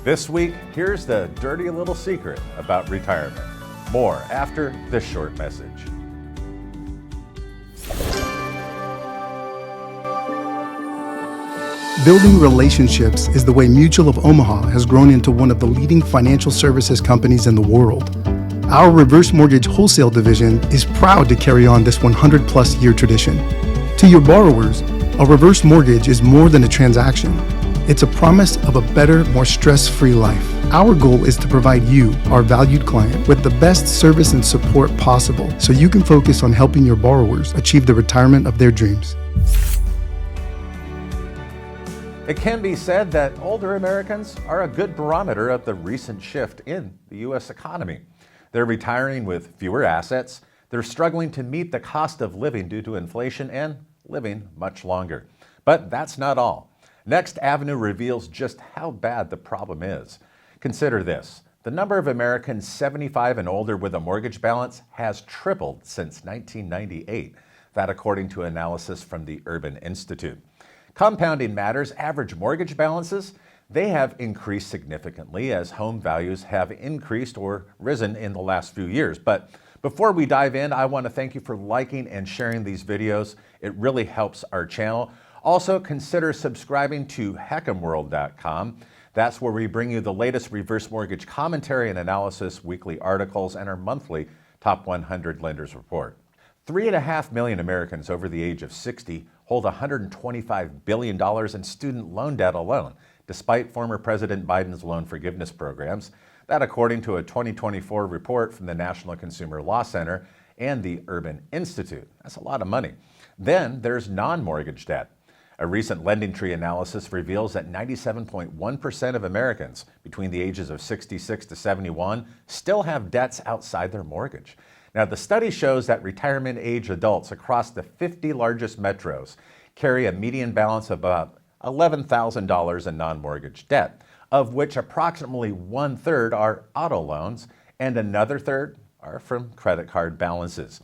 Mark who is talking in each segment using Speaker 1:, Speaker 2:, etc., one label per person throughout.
Speaker 1: This week, here's the dirty little secret about retirement. More after this short message.
Speaker 2: Building relationships is the way Mutual of Omaha has grown into one of the leading financial services companies in the world. Our reverse mortgage wholesale division is proud to carry on this 100-plus year tradition. To your borrowers, a reverse mortgage is more than a transaction. It's a promise of a better, more stress-free life. Our goal is to provide you, our valued client, with the best service and support possible so you can focus on helping your borrowers achieve the retirement of their dreams.
Speaker 1: It can be said that older Americans are a good barometer of the recent shift in the U.S. economy. They're retiring with fewer assets, they're struggling to meet the cost of living due to inflation, and living much longer. But that's not all. Next Avenue reveals just how bad the problem is. Consider this. The number of Americans 75 and older with a mortgage balance has tripled since 1998. That according to analysis from the Urban Institute. Compounding matters, average mortgage balances, they have increased significantly as home values have increased or risen in the last few years. But before we dive in, I want to thank you for liking and sharing these videos. It really helps our channel. Also, consider subscribing to HeckhamWorld.com. That's where we bring you the latest reverse mortgage commentary and analysis, weekly articles, and our monthly Top 100 Lenders Report. 3.5 million Americans over the age of 60 hold $125 billion in student loan debt alone, despite former President Biden's loan forgiveness programs. That according to a 2024 report from the National Consumer Law Center and the Urban Institute. That's a lot of money. Then there's non-mortgage debt. A recent LendingTree analysis reveals that 97.1% of Americans between the ages of 66 to 71 still have debts outside their mortgage. Now, the study shows that retirement age adults across the 50 largest metros carry a median balance of about $11,000 in non-mortgage debt, of which approximately 1/3 are auto loans and another third are from credit card balances.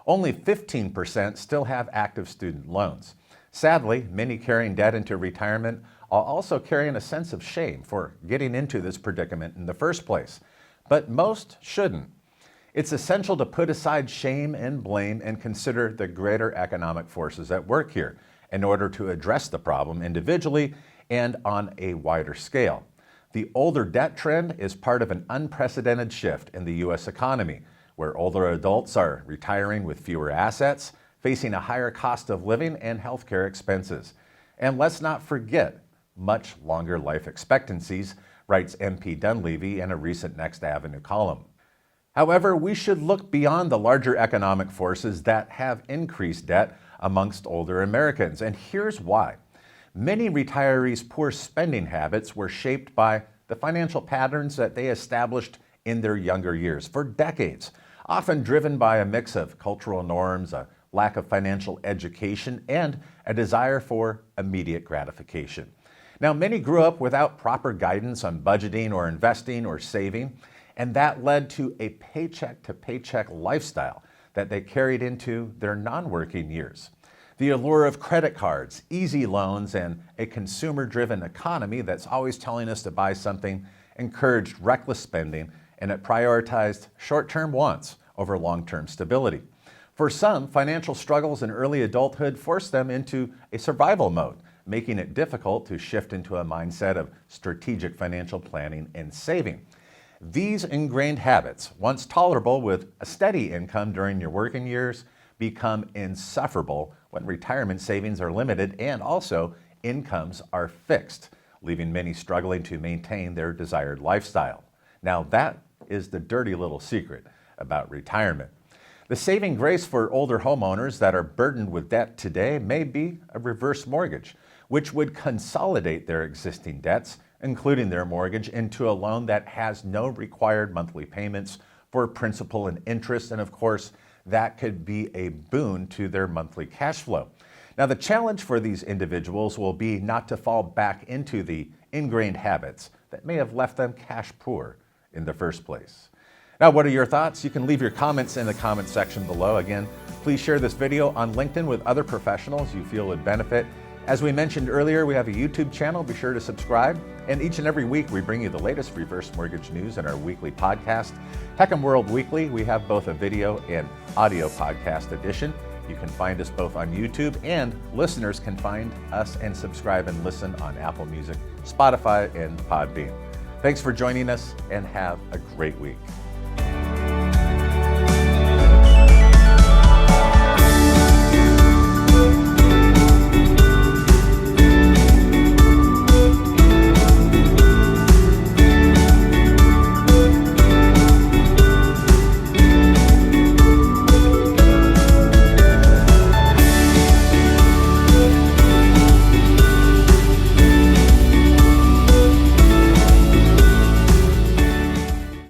Speaker 1: Only 15% still have active student loans. Sadly, many carrying debt into retirement are also carrying a sense of shame for getting into this predicament in the first place. But most shouldn't. It's essential to put aside shame and blame and consider the greater economic forces at work here in order to address the problem individually and on a wider scale. The older debt trend is part of an unprecedented shift in the U.S. economy, where older adults are retiring with fewer assets, facing a higher cost of living and healthcare expenses. And let's not forget much longer life expectancies, writes MP Dunleavy in a recent Next Avenue column. However, we should look beyond the larger economic forces that have increased debt amongst older Americans, and here's why. Many retirees' poor spending habits were shaped by the financial patterns that they established in their younger years for decades, often driven by a mix of cultural norms, a lack of financial education, and a desire for immediate gratification. Now, many grew up without proper guidance on budgeting or investing or saving, and that led to a paycheck-to-paycheck lifestyle that they carried into their non-working years. The allure of credit cards, easy loans, and a consumer-driven economy that's always telling us to buy something encouraged reckless spending, and it prioritized short-term wants over long-term stability. For some, financial struggles in early adulthood forced them into a survival mode, making it difficult to shift into a mindset of strategic financial planning and saving. These ingrained habits, once tolerable with a steady income during your working years, become insufferable when retirement savings are limited and also incomes are fixed, leaving many struggling to maintain their desired lifestyle. Now that is the dirty little secret about retirement. The saving grace for older homeowners that are burdened with debt today may be a reverse mortgage, which would consolidate their existing debts, including their mortgage, into a loan that has no required monthly payments for principal and interest, and of course, that could be a boon to their monthly cash flow. Now, the challenge for these individuals will be not to fall back into the ingrained habits that may have left them cash poor in the first place. Now, what are your thoughts? You can leave your comments in the comment section below. Again, please share this video on LinkedIn with other professionals you feel would benefit. As we mentioned earlier, we have a YouTube channel. Be sure to subscribe. And each and every week, we bring you the latest reverse mortgage news in our weekly podcast. HECM World Weekly, we have both a video and audio podcast edition. You can find us both on YouTube, and listeners can find us and subscribe and listen on Apple Music, Spotify, and Podbean. Thanks for joining us, and have a great week.